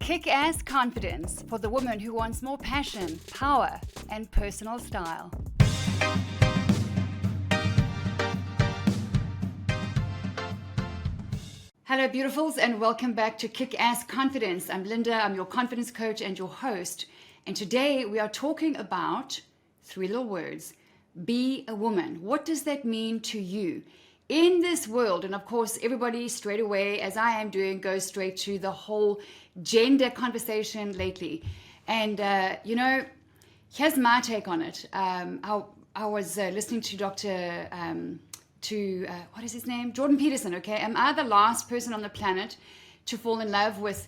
Kick-ass confidence for the woman who wants more passion, power, and personal style. Hello, beautifuls, and welcome back to Kick-ass Confidence. I'm Linda, I'm your confidence coach and your host. And today we are talking about three little words. Be a woman. What does that mean to you? In this world, and of course, everybody straight away, as I am doing, goes straight to the whole gender conversation lately. And, here's my take on it. I was listening to what is his name? Jordan Peterson, okay? Am I the last person on the planet to fall in love with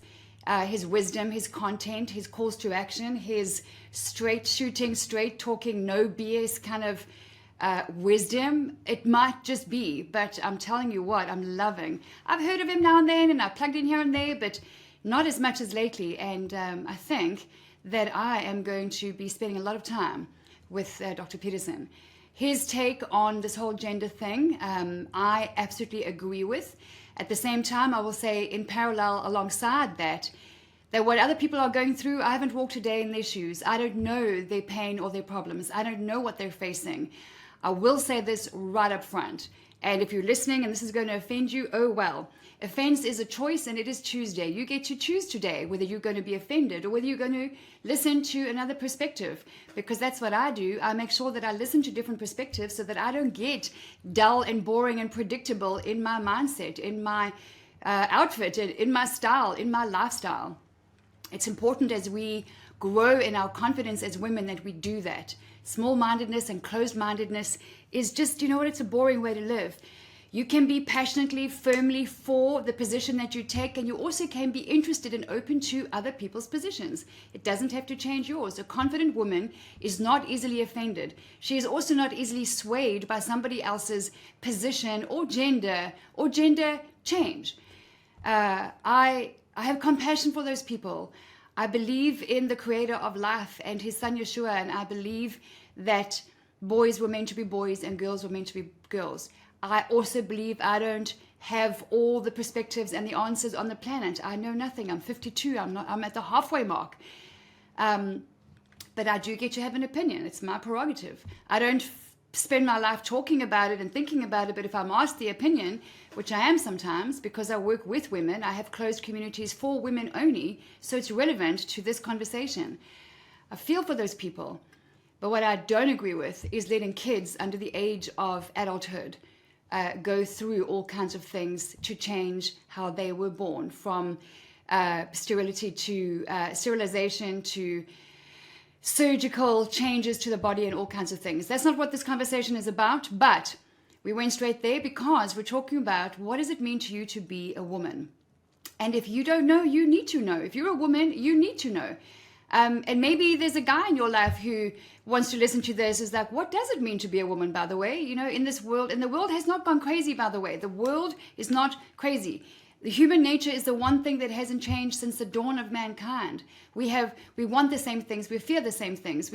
his wisdom, his content, his calls to action, his straight shooting, straight talking, no BS kind of wisdom? It might just be, but I'm telling you what, I'm loving. I've heard of him now and then, and I've plugged in here and there, but not as much as lately. And I think that I am going to be spending a lot of time with Dr. Peterson. His take on this whole gender thing, I absolutely agree with. At the same time, I will say in parallel alongside that what other people are going through, I haven't walked a day in their shoes. I don't know their pain or their problems. I don't know what they're facing. I will say this right up front. And if you're listening and this is going to offend you, oh well. Offense is a choice, and it is Tuesday. You get to choose today whether you're going to be offended or whether you're going to listen to another perspective, because that's what I do. I make sure that I listen to different perspectives so that I don't get dull and boring and predictable in my mindset, in my outfit, in my style, in my lifestyle. It's important as we grow in our confidence as women that we do that. Small-mindedness and closed-mindedness is just, it's a boring way to live. You can be passionately, firmly for the position that you take, and you also can be interested and open to other people's positions. It doesn't have to change yours. A confident woman is not easily offended. She is also not easily swayed by somebody else's position or gender change. I have compassion for those people. I believe in the creator of life and his son Yeshua, and I believe that boys were meant to be boys and girls were meant to be girls. I also believe I don't have all the perspectives and the answers on the planet. I know nothing. I'm 52. I'm at the halfway mark. But I do get to have an opinion. It's my prerogative. I don't spend my life talking about it and thinking about it, but if I'm asked the opinion, which I am sometimes because I work with women, I have closed communities for women only, so it's relevant to this conversation. I feel for those people, but what I don't agree with is letting kids under the age of adulthood go through all kinds of things to change how they were born, from sterility to sterilization to surgical changes to the body and all kinds of things. That's not what this conversation is about, but we went straight there because we're talking about what does it mean to you to be a woman. And if you don't know, you need to know. If you're a woman, you need to know. And maybe there's a guy in your life who wants to listen to this, is like, what does it mean to be a woman, by the way? In this world, and the world has not gone crazy, by the way. The world is not crazy. The human nature is the one thing that hasn't changed since the dawn of mankind. We want the same things. We fear the same things.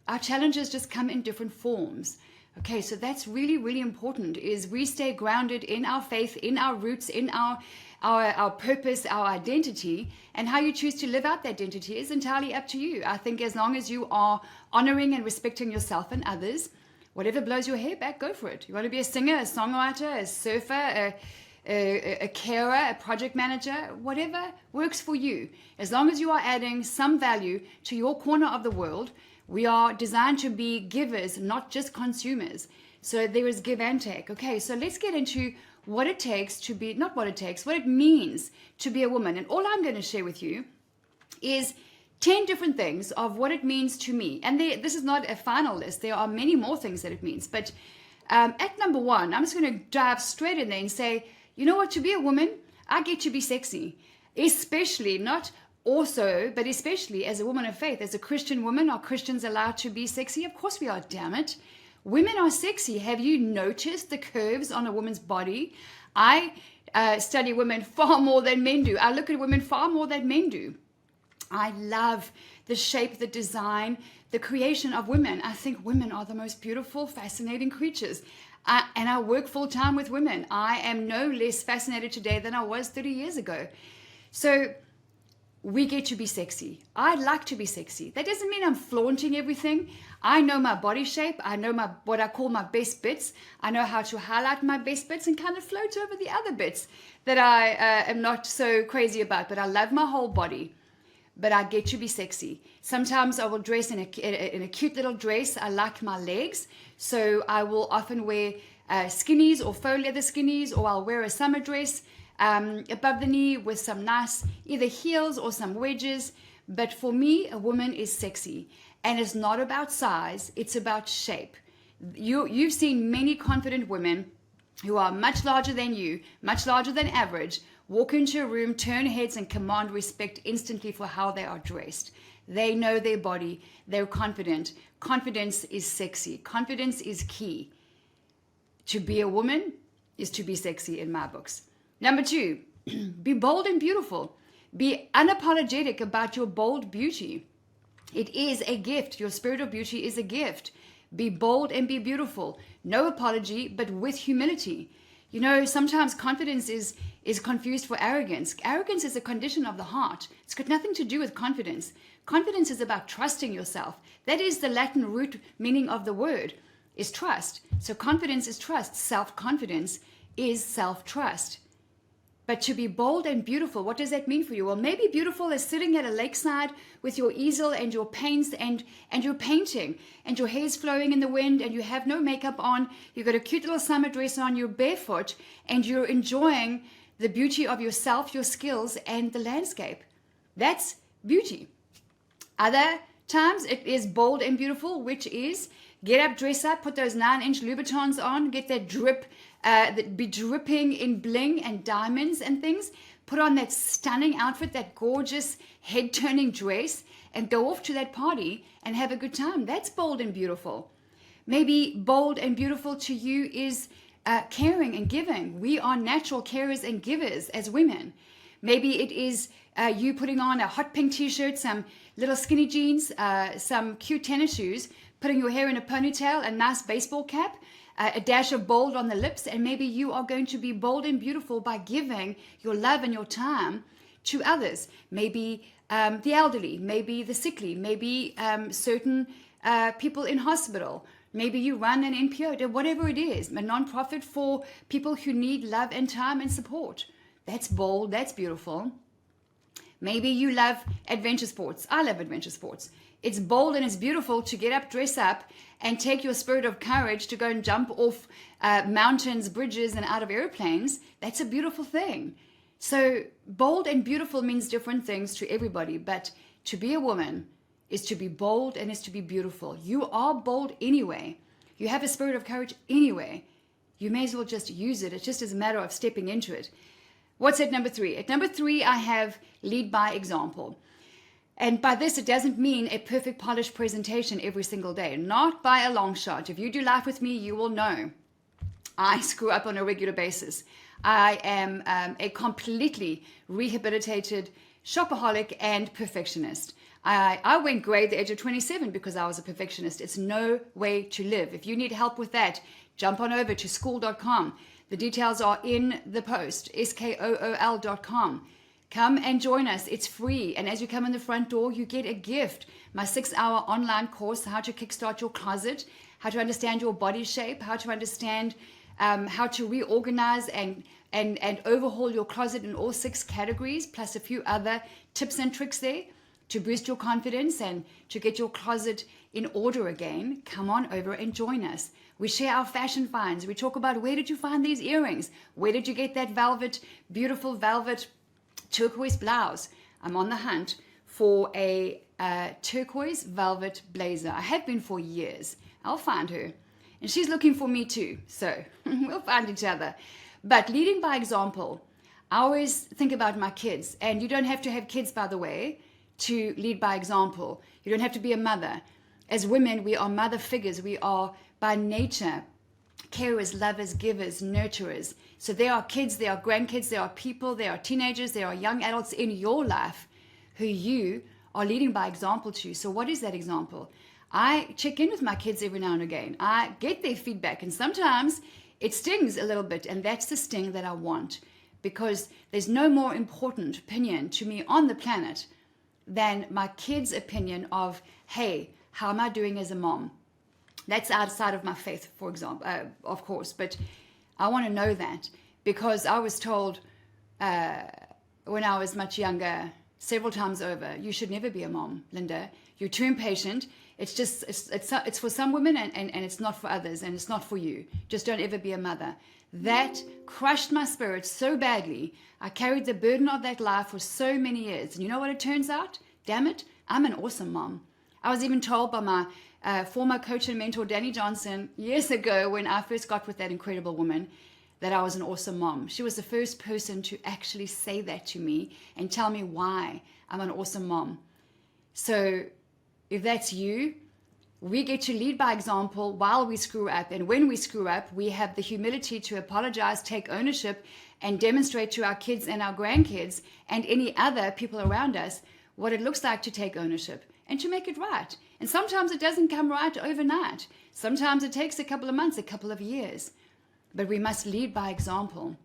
Our challenges just come in different forms. Okay, so that's really, really important, is we stay grounded in our faith, in our roots, in our purpose, our identity, and how you choose to live out that identity is entirely up to you. I think as long as you are honoring and respecting yourself and others, whatever blows your hair back, go for it. You want to be a singer, a songwriter, a surfer, a carer, a project manager, whatever works for you. As long as you are adding some value to your corner of the world, we are designed to be givers, not just consumers. So there is give and take. Okay, so let's get into what it means to be a woman. And all I'm going to share with you is 10 different things of what it means to me. And this is not a final list. There are many more things that it means. But at number one, I'm just going to dive straight in there and say, you know what, to be a woman, I get to be sexy. Especially, not also, but especially as a woman of faith, as a Christian woman. Are Christians allowed to be sexy? Of course we are, damn it. Women are sexy. Have you noticed the curves on a woman's body? I study women far more than men do. I look at women far more than men do. I love the shape, the design, the creation of women. I think women are the most beautiful, fascinating creatures. And I work full time with women. I am no less fascinated today than I was 30 years ago. So we get to be sexy. I like to be sexy. That doesn't mean I'm flaunting everything. I know my body shape. I know what I call my best bits. I know how to highlight my best bits and kind of float over the other bits that I am not so crazy about. But I love my whole body. But I get to be sexy. Sometimes I will dress in a cute little dress. I like my legs. So I will often wear skinnies or faux leather skinnies, or I'll wear a summer dress above the knee with some nice either heels or some wedges. But for me, a woman is sexy, and it's not about size, it's about shape. You've seen many confident women who are much larger than you, much larger than average, walk into a room, turn heads, and command respect instantly for how they are dressed. They know their body, they're confident. Confidence is sexy. Confidence is key. To be a woman is to be sexy in my books. Number 2, be bold and beautiful. Be unapologetic about your bold beauty. It is a gift. Your spirit of beauty is a gift. Be bold and be beautiful. No apology, but with humility. You know, sometimes confidence is confused for arrogance. Arrogance is a condition of the heart. It's got nothing to do with confidence. Confidence is about trusting yourself. That is the Latin root meaning of the word, is trust. So confidence is trust. Self-confidence is self-trust. But to be bold and beautiful, what does that mean for you? Well, maybe beautiful is sitting at a lakeside with your easel and your paints and you're painting, and your hair's flowing in the wind, and you have no makeup on. You've got a cute little summer dress on, you're barefoot, and you're enjoying the beauty of yourself, your skills, and the landscape. That's beauty. Other times it is bold and beautiful, which is get up, dress up, put those 9-inch Louboutins on, get that drip, be dripping in bling and diamonds and things. Put on that stunning outfit, that gorgeous head-turning dress, and go off to that party and have a good time. That's bold and beautiful. Maybe bold and beautiful to you is caring and giving. We are natural carers and givers as women. Maybe it is you putting on a hot pink t-shirt, some little skinny jeans, some cute tennis shoes, putting your hair in a ponytail, a nice baseball cap, a dash of bold on the lips, and maybe you are going to be bold and beautiful by giving your love and your time to others. Maybe the elderly, maybe the sickly, maybe certain people in hospital. Maybe you run an NPO, whatever it is, a nonprofit for people who need love and time and support. That's bold, that's beautiful. Maybe you love adventure sports. I love adventure sports. It's bold and it's beautiful to get up, dress up, and take your spirit of courage to go and jump off mountains, bridges, and out of airplanes. That's a beautiful thing. So bold and beautiful means different things to everybody, but to be a woman is to be bold and is to be beautiful. You are bold anyway. You have a spirit of courage anyway. You may as well just use it. It's just as a matter of stepping into it. What's at number 3? At number 3, I have lead by example. And by this, it doesn't mean a perfect polished presentation every single day. Not by a long shot. If you do life with me, you will know I screw up on a regular basis. I am a completely rehabilitated shopaholic and perfectionist. I went gray at the age of 27 because I was a perfectionist. It's no way to live. If you need help with that, jump on over to skool.com. The details are in the post, skool.com. Come and join us. It's free. And as you come in the front door, you get a gift. My 6-hour online course, How to Kickstart Your Closet, how to understand your body shape, how to understand how to reorganize and overhaul your closet in all 6 categories, plus a few other tips and tricks there to boost your confidence and to get your closet in order again. Come on over and join us. We share our fashion finds. We talk about, where did you find these earrings? Where did you get that velvet, beautiful velvet turquoise blouse? I'm on the hunt for a turquoise velvet blazer. I have been for years. I'll find her. And she's looking for me too. So we'll find each other. But leading by example, I always think about my kids. And you don't have to have kids, by the way, to lead by example. You don't have to be a mother. As women, we are mother figures. We are by nature carers, lovers, givers, nurturers. So there are kids, there are grandkids, there are people, there are teenagers, there are young adults in your life who you are leading by example to. So what is that example? I check in with my kids every now and again. I get their feedback, and sometimes it stings a little bit, and that's the sting that I want, because there's no more important opinion to me on the planet than my kids' opinion of, hey, how am I doing as a mom? That's outside of my faith, for example, of course. But I want to know that because I was told when I was much younger, several times over, you should never be a mom, Linda. You're too impatient. It's for some women and it's not for others, and it's not for you. Just don't ever be a mother. That crushed my spirit so badly. I carried the burden of that life for so many years. And you know what it turns out? Damn it, I'm an awesome mom. I was even told by my former coach and mentor, Danny Johnson, years ago when I first got with that incredible woman, that I was an awesome mom. She was the first person to actually say that to me and tell me why I'm an awesome mom. So if that's you, we get to lead by example while we screw up. And when we screw up, we have the humility to apologize, take ownership, and demonstrate to our kids and our grandkids and any other people around us what it looks like to take ownership and to make it right. And sometimes it doesn't come right overnight. Sometimes it takes a couple of months, a couple of years. But we must lead by example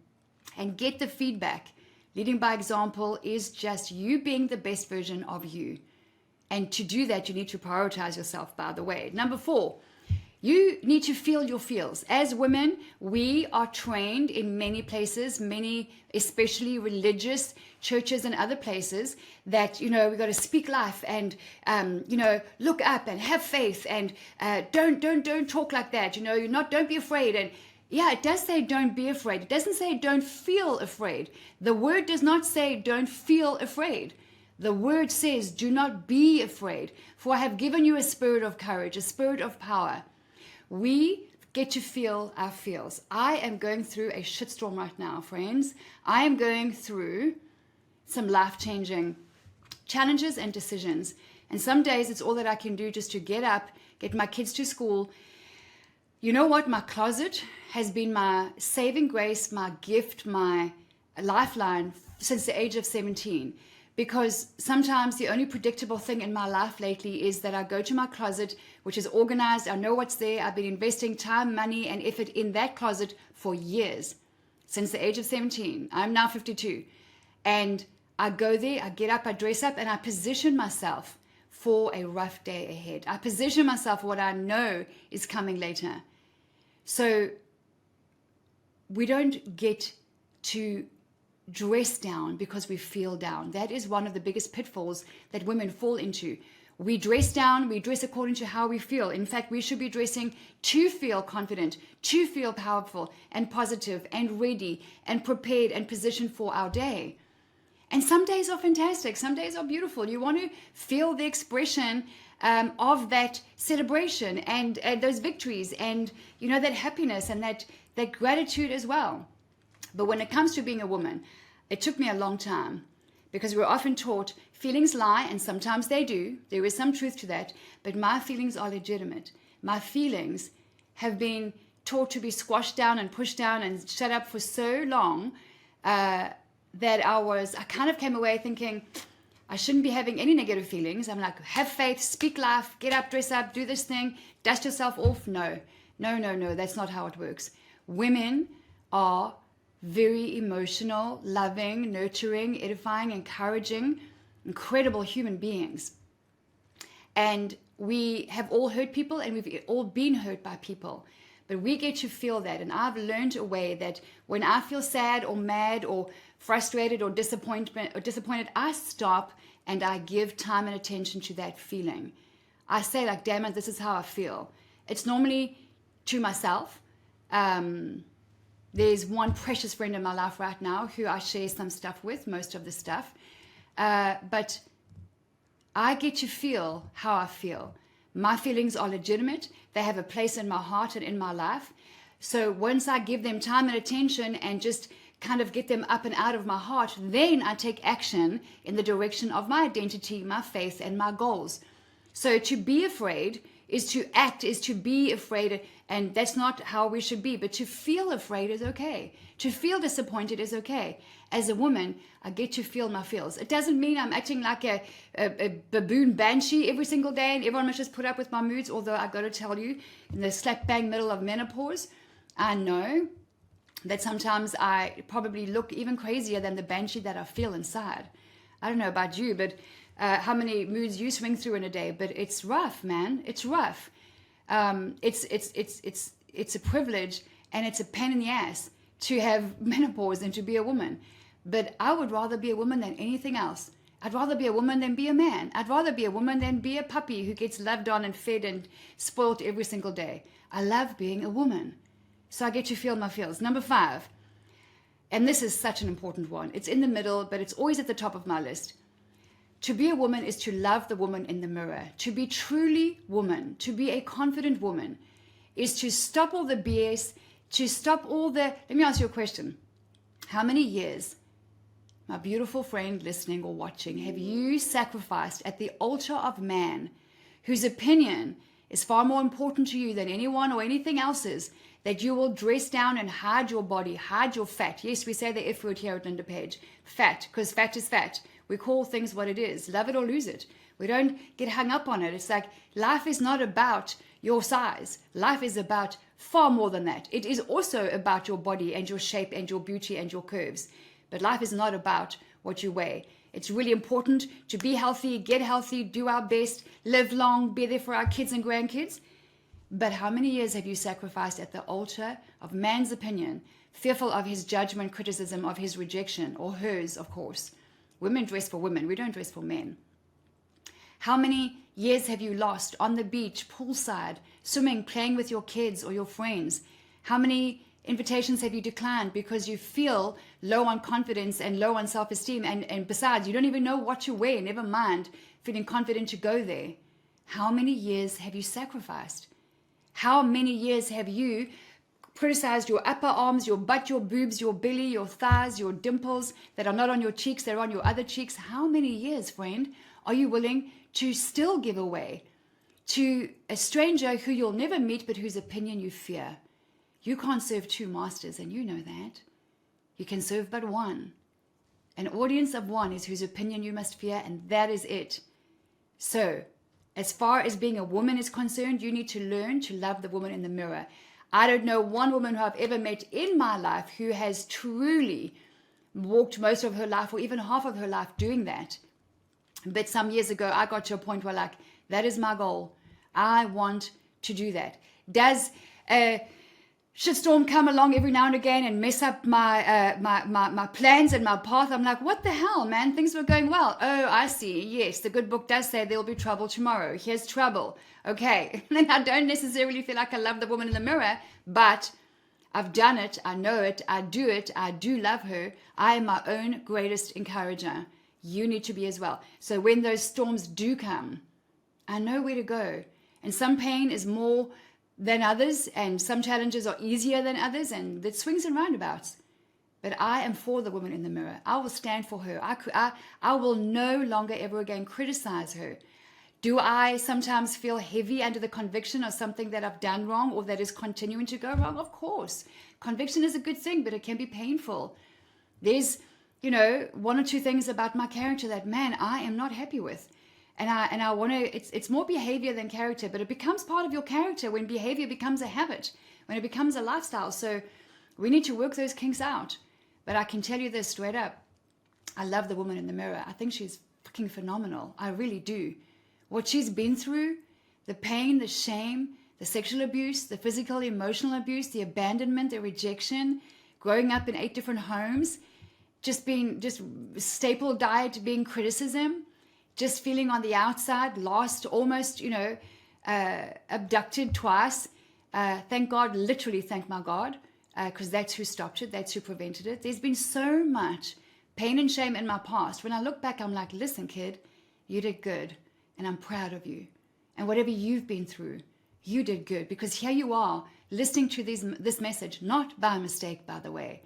and get the feedback. Leading by example is just you being the best version of you. And to do that, you need to prioritize yourself, by the way. Number 4, you need to feel your feels. As women, we are trained in many places, many, especially religious churches and other places, that, you know, we got to speak life and, you know, look up and have faith and don't talk like that. You know, don't be afraid. And yeah, it does say don't be afraid. It doesn't say don't feel afraid. The word does not say don't feel afraid. The word says, do not be afraid, for I have given you a spirit of courage, a spirit of power. We get to feel our feels. I am going through a shitstorm right now, friends. I am going through some life-changing challenges and decisions. And some days it's all that I can do just to get up, get my kids to school. You know what? My closet has been my saving grace, my gift, my lifeline since the age of 17. Because sometimes the only predictable thing in my life lately is that I go to my closet, which is organized. I know what's there. I've been investing time, money, and effort in that closet for years, since the age of 17. I'm now 52. And I go there, I get up, I dress up, and I position myself for a rough day ahead. I position myself for what I know is coming later. So we don't get to dress down because we feel down. That is one of the biggest pitfalls that women fall into. We dress down, we dress according to how we feel. In fact, we should be dressing to feel confident, to feel powerful and positive and ready and prepared and positioned for our day. And some days are fantastic. Some days are beautiful. You want to feel the expression of that celebration and those victories and, you know, that happiness and that gratitude as well. But when it comes to being a woman, it took me a long time because we're often taught feelings lie, and sometimes they do. There is some truth to that, but my feelings are legitimate. My feelings have been taught to be squashed down and pushed down and shut up for so long that I kind of came away thinking I shouldn't be having any negative feelings. I'm like, have faith, speak life, get up, dress up, do this thing, dust yourself off. No, that's not how it works. Women are very emotional, loving, nurturing, edifying, encouraging, incredible human beings. And we have all hurt people and we've all been hurt by people. But we get to feel that. And I've learned a way that when I feel sad or mad or frustrated or disappointed, I stop and I give time and attention to that feeling. I say, like, damn it, this is how I feel. It's normally to myself. There's one precious friend in my life right now who I share some stuff with, most of the stuff. But I get to feel how I feel. My feelings are legitimate. They have a place in my heart and in my life. So once I give them time and attention and just kind of get them up and out of my heart, then I take action in the direction of my identity, my faith, and my goals. So to be afraid is to act, is to be afraid, and that's not how we should be. But to feel afraid is okay. To feel disappointed is okay. As a woman, I get to feel my feels. It doesn't mean I'm acting like a baboon banshee every single day and everyone must just put up with my moods, although I got to tell you, in the slap bang middle of menopause, I know that sometimes I probably look even crazier than the banshee that I feel inside. I don't know about you, but how many moods you swing through in a day, but it's rough, man. It's rough. It's a privilege and it's a pain in the ass to have menopause and to be a woman. But I would rather be a woman than anything else. I'd rather be a woman than be a man. I'd rather be a woman than be a puppy who gets loved on and fed and spoiled every single day. I love being a woman. So I get to feel my feels. Number 5, and this is such an important one. It's in the middle, but it's always at the top of my list. To be a woman is to love the woman in the mirror. To be truly woman, to be a confident woman, is to stop all the BS, to stop all the... Let me ask you a question. How many years, my beautiful friend listening or watching, have you sacrificed at the altar of man whose opinion is far more important to you than anyone or anything else's, that you will dress down and hide your body, hide your fat? Yes, we say the F word here at Linda Page. Fat, because fat is fat. We call things what it is. Love it or lose it. We don't get hung up on it. It's like life is not about your size. Life is about far more than that. It is also about your body and your shape and your beauty and your curves. But life is not about what you weigh. It's really important to be healthy, get healthy, do our best, live long, be there for our kids and grandkids. But how many years have you sacrificed at the altar of man's opinion, fearful of his judgment, criticism, of his rejection, or hers, of course? Women dress for women. We don't dress for men. How many years have you lost on the beach, poolside, swimming, playing with your kids or your friends? How many invitations have you declined because you feel low on confidence and low on self-esteem? And besides, you don't even know what you wear, never mind feeling confident to go there. How many years have you sacrificed? How many years have you criticized your upper arms, your butt, your boobs, your belly, your thighs, your dimples that are not on your cheeks, they're on your other cheeks? How many years, friend, are you willing to still give away to a stranger who you'll never meet but whose opinion you fear? You can't serve 2 masters, and you know that. You can serve but one. An audience of one is whose opinion you must fear, and that is it. So, as far as being a woman is concerned, you need to learn to love the woman in the mirror. I don't know one woman who I've ever met in my life who has truly walked most of her life or even half of her life doing that. But some years ago, I got to a point where like, that is my goal. I want to do that. Does a shitstorm come along every now and again and mess up my plans and my path? I'm like, what the hell, man? Things were going well. Oh, I see. Yes, the good book does say there'll be trouble tomorrow. Here's trouble. Okay. And I don't necessarily feel like I love the woman in the mirror, but I've done it. I know it. I do it. I do love her. I am my own greatest encourager. You need to be as well. So when those storms do come, I know where to go. And some pain is more than others, and some challenges are easier than others, and it swings and roundabouts. But I am for the woman in the mirror. I will stand for her. I will no longer ever again criticize her. Do I sometimes feel heavy under the conviction of something that I've done wrong or that is continuing to go wrong? Of course. Conviction is a good thing, but it can be painful. There's, 1 or 2 things about my character that, man, I am not happy with. And I want to, it's more behavior than character, but it becomes part of your character when behavior becomes a habit, when it becomes a lifestyle. So we need to work those kinks out. But I can tell you this straight up. I love the woman in the mirror. I think she's fucking phenomenal. I really do. What she's been through, the pain, the shame, the sexual abuse, the physical, emotional abuse, the abandonment, the rejection, growing up in 8 different homes, just staple diet being criticism, just feeling on the outside, lost, almost, abducted twice. Thank God, literally thank my God, because that's who stopped it. That's who prevented it. There's been so much pain and shame in my past. When I look back, I'm like, listen, kid, you did good. And I'm proud of you. And whatever you've been through, you did good. Because here you are, listening to this message, not by mistake, by the way.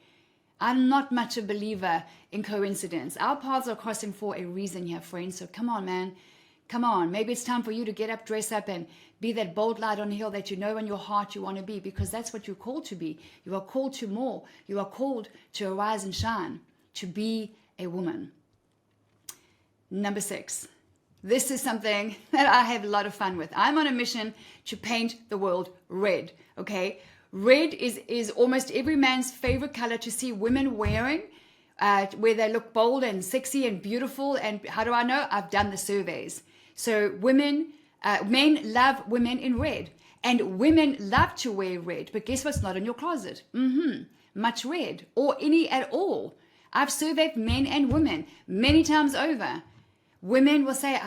I'm not much a believer in coincidence. Our paths are crossing for a reason here, friends. So come on, man. Come on. Maybe it's time for you to get up, dress up, and be that bold light on the hill that you know in your heart you want to be, because that's what you're called to be. You are called to more. You are called to arise and shine, to be a woman. Number 6. This is something that I have a lot of fun with. I'm on a mission to paint the world red, okay? Red is almost every man's favorite color to see women wearing where they look bold and sexy and beautiful. And how do I know? I've done the surveys. So men love women in red, and women love to wear red. But guess what's not in your closet? Much red or any at all. I've surveyed men and women many times over. Women will say,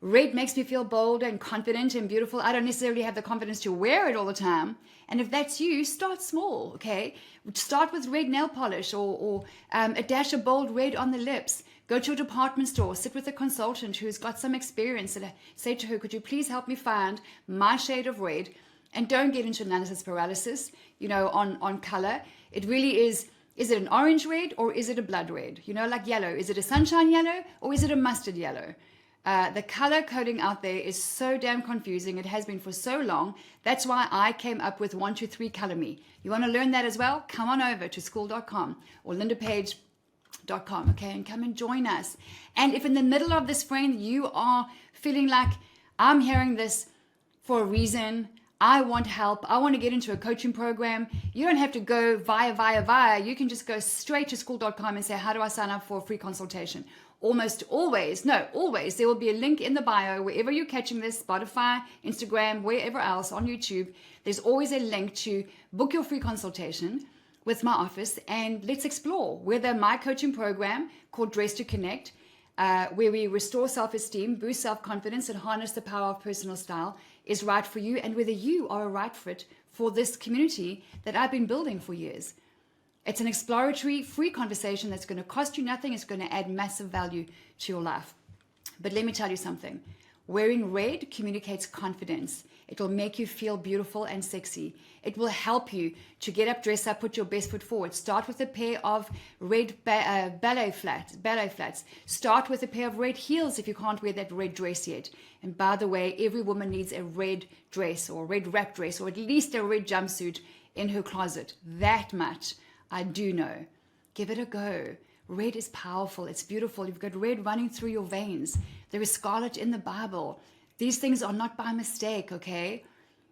red makes me feel bold and confident and beautiful. I don't necessarily have the confidence to wear it all the time. And if that's you, start small, okay? Start with red nail polish or a dash of bold red on the lips. Go to a department store, sit with a consultant who's got some experience, and say to her, could you please help me find my shade of red? And don't get into analysis paralysis, on color. It really is it an orange red or is it a blood red? Like yellow. Is it a sunshine yellow or is it a mustard yellow? The color coding out there is so damn confusing. It has been for so long. That's why I came up with 123 Color Me. You want to learn that as well? Come on over to school.com or lindapage.com, okay, and come and join us. And if in the middle of this, friend, you are feeling like, I'm hearing this for a reason, I want help, I want to get into a coaching program, you don't have to go via. You can just go straight to school.com and say, how do I sign up for a free consultation? Always, there will be a link in the bio, wherever you're catching this, Spotify, Instagram, wherever else, on YouTube, there's always a link to book your free consultation with my office, and let's explore whether my coaching program called Dress to Connect, where we restore self-esteem, boost self-confidence, and harness the power of personal style, is right for you, and whether you are a right fit for this community that I've been building for years. It's an exploratory, free conversation that's going to cost you nothing. It's going to add massive value to your life. But let me tell you something. Wearing red communicates confidence. It will make you feel beautiful and sexy. It will help you to get up, dress up, put your best foot forward. Start with a pair of red ballet flats. Start with a pair of red heels if you can't wear that red dress yet. And by the way, every woman needs a red dress or a red wrap dress or at least a red jumpsuit in her closet. That much I do know. Give it a go. Red is powerful. It's beautiful. You've got red running through your veins. There is scarlet in the Bible. These things are not by mistake, okay?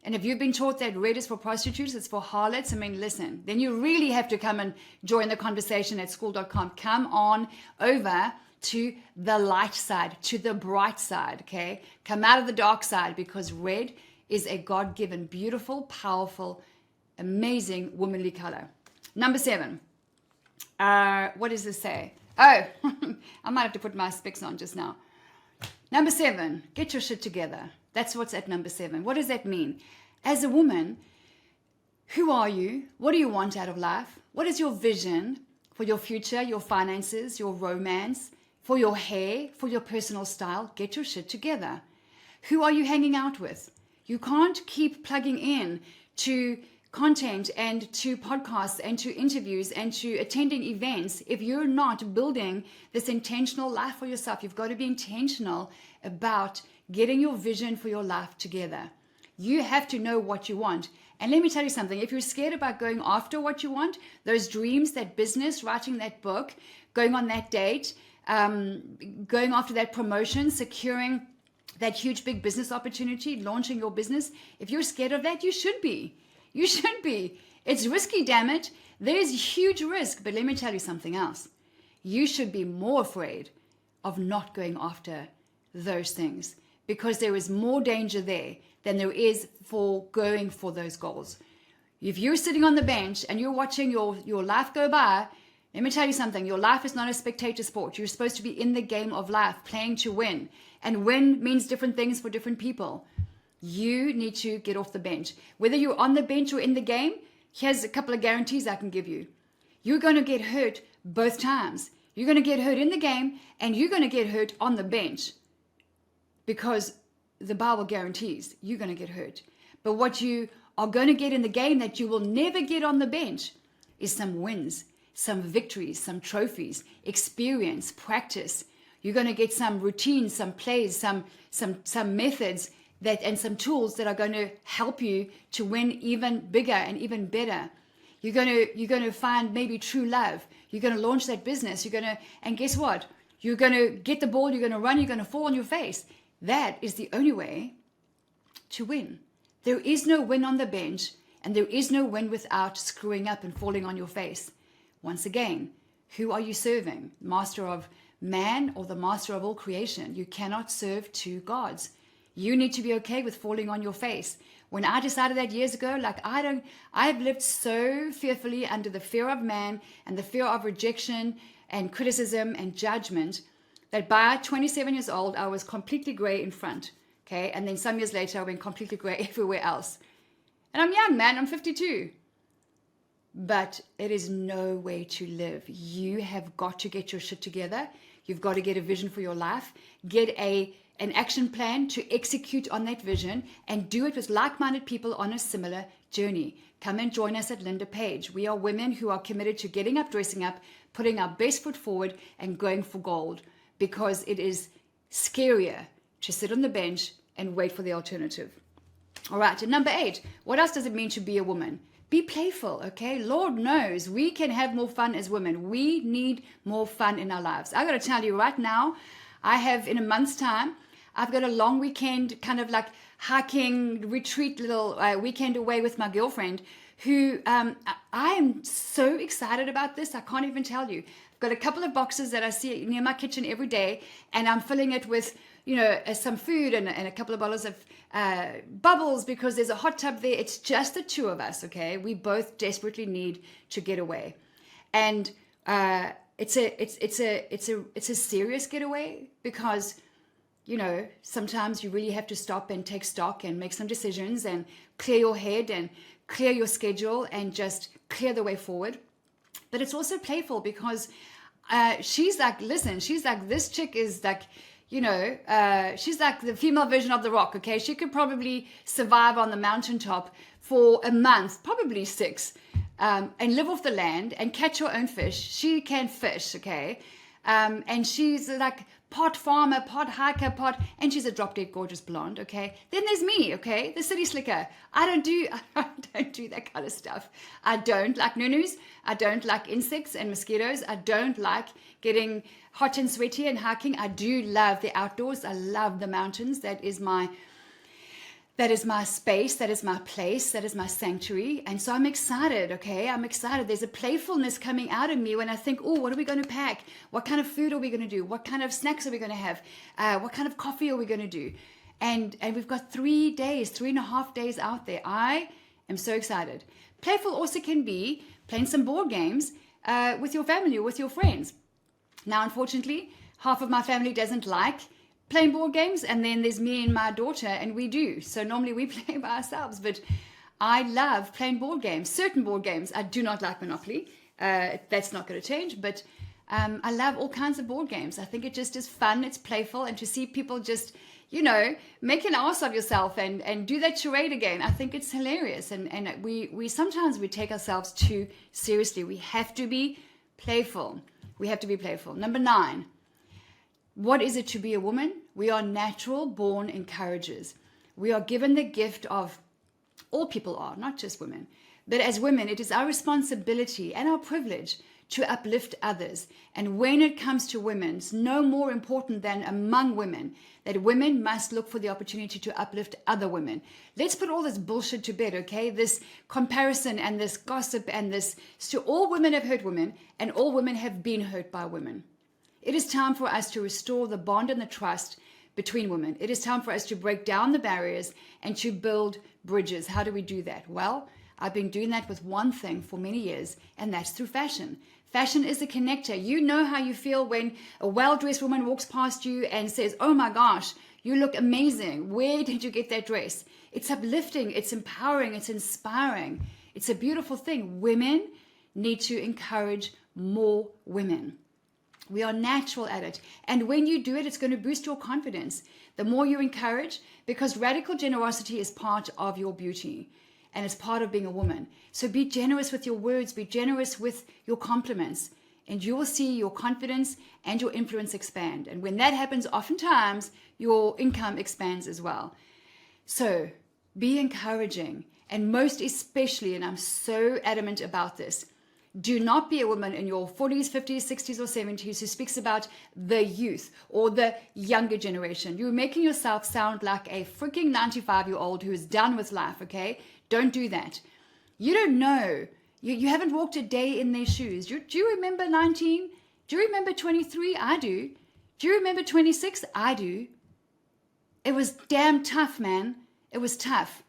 And if you've been taught that red is for prostitutes, it's for harlots, listen, then you really have to come and join the conversation at school.com. Come on over to the light side, to the bright side, okay? Come out of the dark side, because red is a God-given, beautiful, powerful, amazing womanly color. Number 7. What does this say? Oh, I might have to put my specs on just now. Number 7, get your shit together. That's what's at number 7. What does that mean? As a woman, who are you? What do you want out of life? What is your vision for your future, your finances, your romance, for your hair, for your personal style? Get your shit together. Who are you hanging out with? You can't keep plugging in to content and to podcasts and to interviews and to attending events if you're not building this intentional life for yourself. You've got to be intentional about getting your vision for your life together. You have to know what you want. And let me tell you something, if you're scared about going after what you want, those dreams, that business, writing that book, going on that date, going after that promotion, securing that huge big business opportunity, launching your business, if you're scared of that, you should be. You should be. It's risky, damn it. There's huge risk. But let me tell you something else. You should be more afraid of not going after those things, because there is more danger there than there is for going for those goals. If you're sitting on the bench and you're watching your life go by, let me tell you something. Your life is not a spectator sport. You're supposed to be in the game of life, playing to win. And win means different things for different people. You need to get off the bench. Whether you're on the bench or in the game, here's a couple of guarantees I can give you. You're going to get hurt both times. You're going to get hurt in the game and you're going to get hurt on the bench, because the Bible guarantees you're going to get hurt. But what you are going to get in the game that you will never get on the bench is some wins, some victories, some trophies, experience, practice. You're going to get some routines, some plays, some methods and some tools that are going to help you to win even bigger and even better. You're going to find maybe true love. You're going to launch that business. And guess what? You're going to get the ball. You're going to run. You're going to fall on your face. That is the only way to win. There is no win on the bench, and there is no win without screwing up and falling on your face. Once again, Who are you serving? Master of man or the master of all creation? You cannot serve two gods. You need to be okay with falling on your face. When I decided that years ago, I've lived so fearfully under the fear of man and the fear of rejection and criticism and judgment that by 27 years old, I was completely gray in front. Okay. And then some years later, I went completely gray everywhere else. And I'm young, man. I'm 52. But it is no way to live. You have got to get your shit together. You've got to get a vision for your life. Get an action plan to execute on that vision and do it with like-minded people on a similar journey. Come and join us at Linda Page. We are women who are committed to getting up, dressing up, putting our best foot forward and going for gold, because it is scarier to sit on the bench and wait for the alternative. All right, and number 8, what else does it mean to be a woman? Be playful, okay? Lord knows we can have more fun as women. We need more fun in our lives. I got to tell you right now, I have in a month's time, I've got a long weekend kind of like hiking retreat little weekend away with my girlfriend who I am so excited about this. I can't even tell you. I've got a couple of boxes that I see near my kitchen every day, and I'm filling it with, some food and a couple of bottles of bubbles because there's a hot tub there. It's just the two of us, okay? We both desperately need to get away. And it's a serious getaway because sometimes you really have to stop and take stock and make some decisions and clear your head and clear your schedule and just clear the way forward. But it's also playful because she's like, this chick is like, she's like the female version of The Rock, okay? She could probably survive on the mountaintop for a month, probably 6, and live off the land and catch her own fish. She can fish, okay? And she's like pot farmer, pot hiker, and she's a drop dead gorgeous blonde, okay? Then there's me, okay? The city slicker. I don't do that kind of stuff. I don't like nunus. I don't like insects and mosquitoes. I don't like getting hot and sweaty and hiking. I do love the outdoors. I love the mountains. That is my space, that is my place, that is my sanctuary. And so I'm excited, okay? I'm excited. There's a playfulness coming out of me when I think, what are we going to pack? What kind of food are we going to do? What kind of snacks are we going to have? What kind of coffee are we going to do? And we've got 3.5 days out there. I am so excited. Playful also can be playing some board games with your family or with your friends. Now, unfortunately, half of my family doesn't like playing board games, and then there's me and my daughter, and we do. So normally we play by ourselves, but I love playing board games, certain board games. I do not like Monopoly. That's not going to change, but I love all kinds of board games. I think it just is fun, it's playful, and to see people just, make an ass of yourself and do that charade again, I think it's hilarious. And we sometimes we take ourselves too seriously. We have to be playful. We have to be playful. Number 9. What is it to be a woman? We are natural born encouragers. We are given the gift of, all people are, not just women. But as women, it is our responsibility and our privilege to uplift others. And when it comes to women, it's no more important than among women that women must look for the opportunity to uplift other women. Let's put all this bullshit to bed, okay? This comparison and this gossip and this, so all women have hurt women and all women have been hurt by women. It is time for us to restore the bond and the trust between women. It is time for us to break down the barriers and to build bridges. How do we do that? Well, I've been doing that with one thing for many years, and that's through fashion. Fashion is a connector. You know how you feel when a well-dressed woman walks past you and says, "Oh my gosh, you look amazing. Where did you get that dress?" It's uplifting, it's empowering, it's inspiring. It's a beautiful thing. Women need to encourage more women. We are natural at it. And when you do it, it's going to boost your confidence. The more you encourage, because radical generosity is part of your beauty and it's part of being a woman. So be generous with your words, be generous with your compliments, and you will see your confidence and your influence expand. And when that happens, oftentimes your income expands as well. So be encouraging, and most especially, and I'm so adamant about this, do not be a woman in your 40s, 50s, 60s, or 70s who speaks about the youth or the younger generation. You're making yourself sound like a freaking 95-year-old who is done with life, okay? Don't do that. You don't know You haven't walked a day in their shoes. Do you remember 19? Do you remember 23? I do. Do you remember 26? I do. It was damn tough, man. It was tough.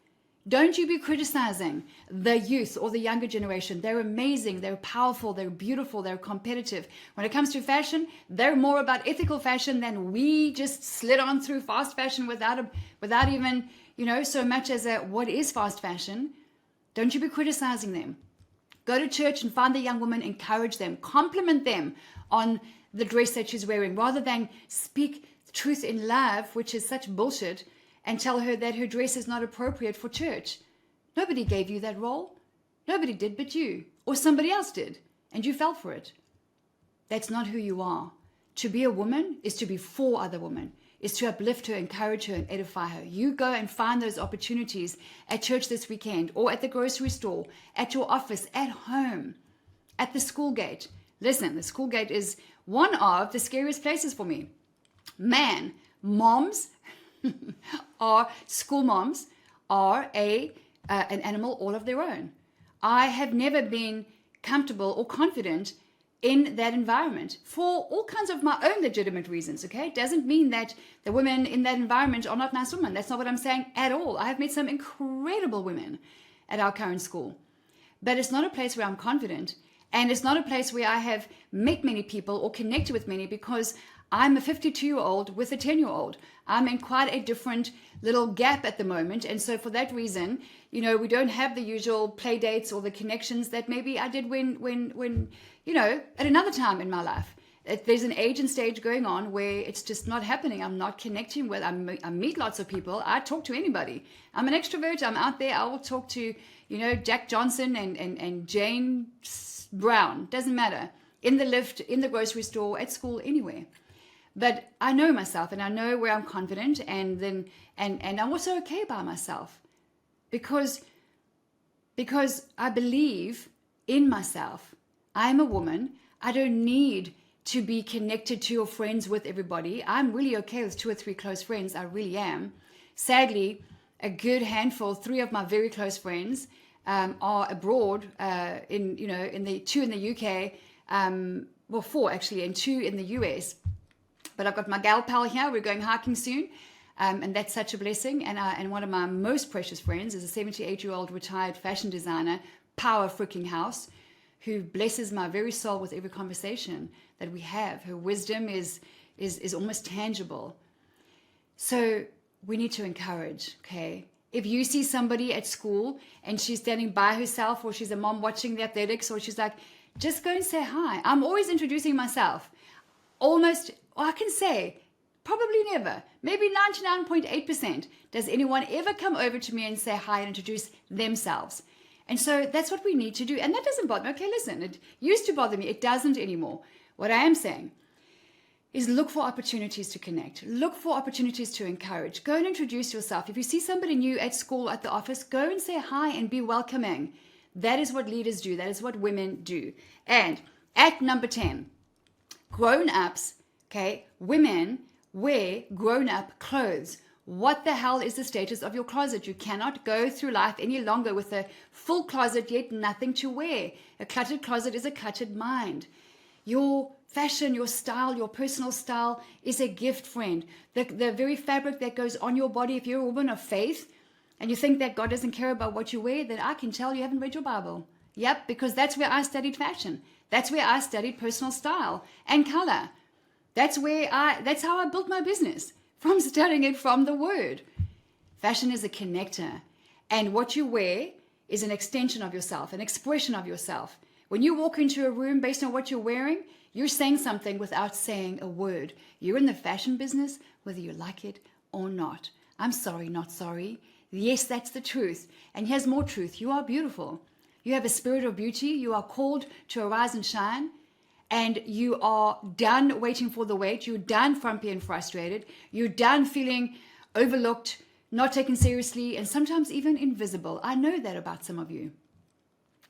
Don't you be criticizing the youth or the younger generation. They're amazing. They're powerful. They're beautiful. They're competitive. When it comes to fashion, they're more about ethical fashion than we just slid on through fast fashion without even, so much as what is fast fashion. Don't you be criticizing them. Go to church and find the young woman, encourage them, compliment them on the dress that she's wearing, rather than speak truth in love, which is such bullshit, and tell her that her dress is not appropriate for church. Nobody gave you that role. Nobody did but you, or somebody else did, and you fell for it. That's not who you are. To be a woman is to be for other women, is to uplift her, encourage her, and edify her. You go and find those opportunities at church this weekend, or at the grocery store, at your office, at home, at the school gate. Listen, the school gate is one of the scariest places for me. Man, moms school moms are an animal all of their own. I have never been comfortable or confident in that environment for all kinds of my own legitimate reasons, okay? It doesn't mean that the women in that environment are not nice women. That's not what I'm saying at all. I have met some incredible women at our current school. But it's not a place where I'm confident, and it's not a place where I have met many people or connected with many, because I'm a 52-year-old with a 10-year-old. I'm in quite a different little gap at the moment. And so for that reason, we don't have the usual play dates or the connections that maybe I did when at another time in my life. There's an age and stage going on where it's just not happening. I'm not connecting with, I meet lots of people. I talk to anybody. I'm an extrovert. I'm out there. I will talk to, Jack Johnson and Jane Brown. Doesn't matter. In the lift, in the grocery store, at school, anywhere. But I know myself, and I know where I'm confident, and I'm also okay by myself, because I believe in myself. I'm a woman. I don't need to be connected to or friends with everybody. I'm really okay with 2 or 3 close friends. I really am. Sadly, a good handful, 3 of my very close friends are abroad. In the 2 in the UK, 4 actually, and 2 in the US. But I've got my gal pal here. We're going hiking soon. And that's such a blessing. And one of my most precious friends is a 78-year-old retired fashion designer, power freaking house, who blesses my very soul with every conversation that we have. Her wisdom is almost tangible. So we need to encourage, okay? If you see somebody at school and she's standing by herself, or she's a mom watching the athletics, or she's like, just go and say hi. I'm always introducing myself. I can say, probably never, maybe 99.8%, does anyone ever come over to me and say hi and introduce themselves. And so that's what we need to do. And that doesn't bother me. Okay, listen, it used to bother me. It doesn't anymore. What I am saying is look for opportunities to connect. Look for opportunities to encourage. Go and introduce yourself. If you see somebody new at school, at the office, go and say hi and be welcoming. That is what leaders do. That is what women do. And at number 10, grown-ups, okay, women wear grown-up clothes. What the hell is the status of your closet? You cannot go through life any longer with a full closet yet nothing to wear. A cluttered closet is a cluttered mind. Your fashion, your style, your personal style is a gift, friend. The very fabric that goes on your body, if you're a woman of faith and you think that God doesn't care about what you wear, then I can tell you haven't read your Bible. Yep, because that's where I studied fashion. That's where I studied personal style and color. That's how I built my business, from studying it from the Word. Fashion is a connector, and what you wear is an extension of yourself, an expression of yourself. When you walk into a room based on what you're wearing, you're saying something without saying a word. You're in the fashion business, whether you like it or not. I'm sorry, not sorry. Yes, that's the truth. And here's more truth. You are beautiful. You have a spirit of beauty. You are called to arise and shine. And you are done waiting for the wait. You're done frumpy and frustrated. You're done feeling overlooked, not taken seriously, and sometimes even invisible. I know that about some of you.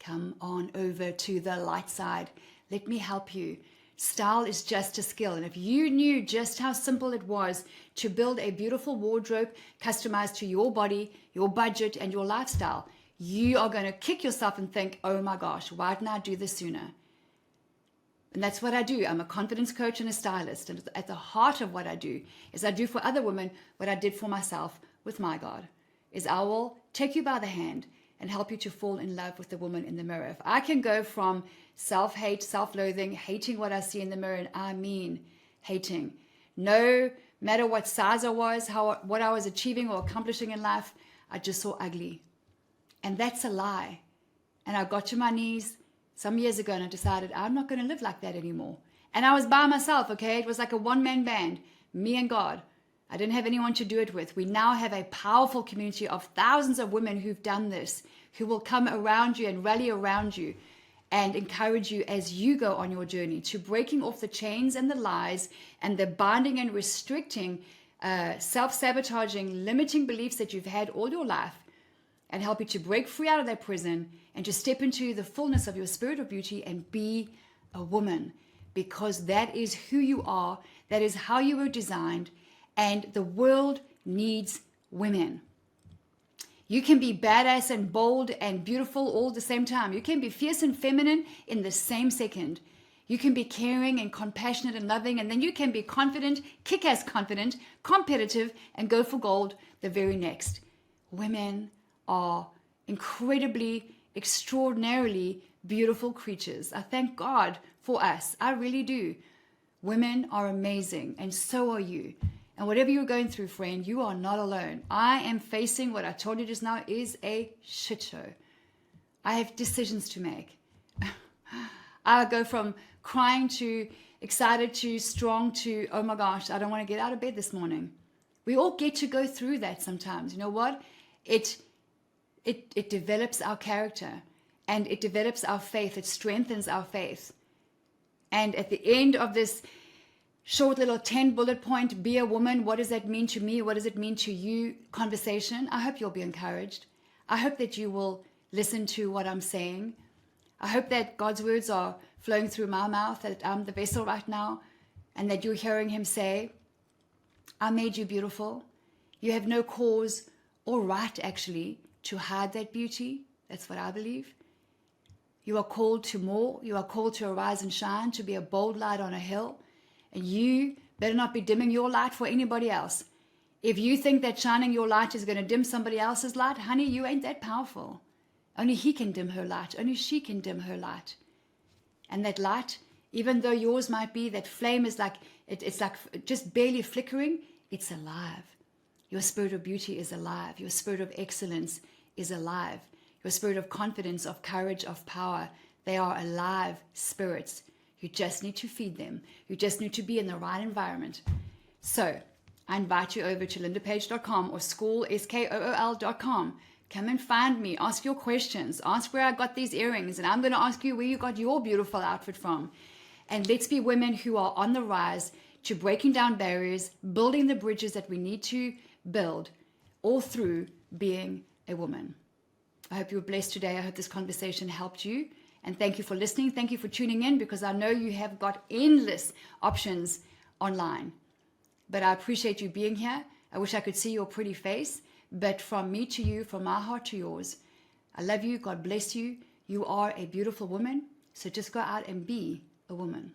Come on over to the light side. Let me help you. Style is just a skill. And if you knew just how simple it was to build a beautiful wardrobe customized to your body, your budget, and your lifestyle, you are going to kick yourself and think, oh my gosh, why didn't I do this sooner? And that's what I do. I'm a confidence coach and a stylist. And at the heart of what I do is I do for other women what I did for myself with my God, is I will take you by the hand and help you to fall in love with the woman in the mirror. If I can go from self-hate, self-loathing, hating what I see in the mirror, and I mean hating, no matter what size I was, what I was achieving or accomplishing in life, I just saw ugly. And that's a lie. And I got to my knees some years ago and I decided I'm not going to live like that anymore. And I was by myself, okay? It was like a one-man band, me and God. I didn't have anyone to do it with. We now have a powerful community of thousands of women who've done this, who will come around you and rally around you and encourage you as you go on your journey to breaking off the chains and the lies and the binding and restricting, self-sabotaging, limiting beliefs that you've had all your life, and help you to break free out of that prison and to step into the fullness of your spirit of beauty and be a woman, because that is who you are, that is how you were designed, and the world needs women. You can be badass and bold and beautiful all at the same time. You can be fierce and feminine in the same second. You can be caring and compassionate and loving, and then you can be confident, kick-ass confident, competitive, and go for gold the very next. Women are incredibly, extraordinarily beautiful creatures. I thank God for us. I really do. Women are amazing, and so are you. And whatever you're going through, friend, you are not alone. I am facing what I told you just now is a shit show. I have decisions to make. I go from crying to excited to strong to, oh my gosh, I don't want to get out of bed this morning. We all get to go through that sometimes. You know what? It develops our character and it develops our faith. It strengthens our faith. And at the end of this short little 10 bullet point, be a woman, what does that mean to me? What does it mean to you? Conversation. I hope you'll be encouraged. I hope that you will listen to what I'm saying. I hope that God's words are flowing through my mouth, that I'm the vessel right now, and that you're hearing him say, I made you beautiful. You have no cause or right, actually, to hide that beauty. That's what I believe. You are called to more. You are called to arise and shine, to be a bold light on a hill. And you better not be dimming your light for anybody else. If you think that shining your light is going to dim somebody else's light, honey, you ain't that powerful. Only he can dim her light. Only she can dim her light. And that light, even though yours might be, that flame is like, it's like just barely flickering, it's alive. Your spirit of beauty is alive. Your spirit of excellence is alive. Your spirit of confidence, of courage, of power, they are alive spirits. You just need to feed them. You just need to be in the right environment. So I invite you over to lindapage.com or school.com. Come and find me. Ask your questions. Ask where I got these earrings. And I'm going to ask you where you got your beautiful outfit from. And let's be women who are on the rise to breaking down barriers, building the bridges that we need to build, all through being a woman. I hope you were blessed today. I hope this conversation helped you. And thank you for listening. Thank you for tuning in, because I know you have got endless options online. But I appreciate you being here. I wish I could see your pretty face. But from me to you, from my heart to yours, I love you. God bless you. You are a beautiful woman. So just go out and be a woman.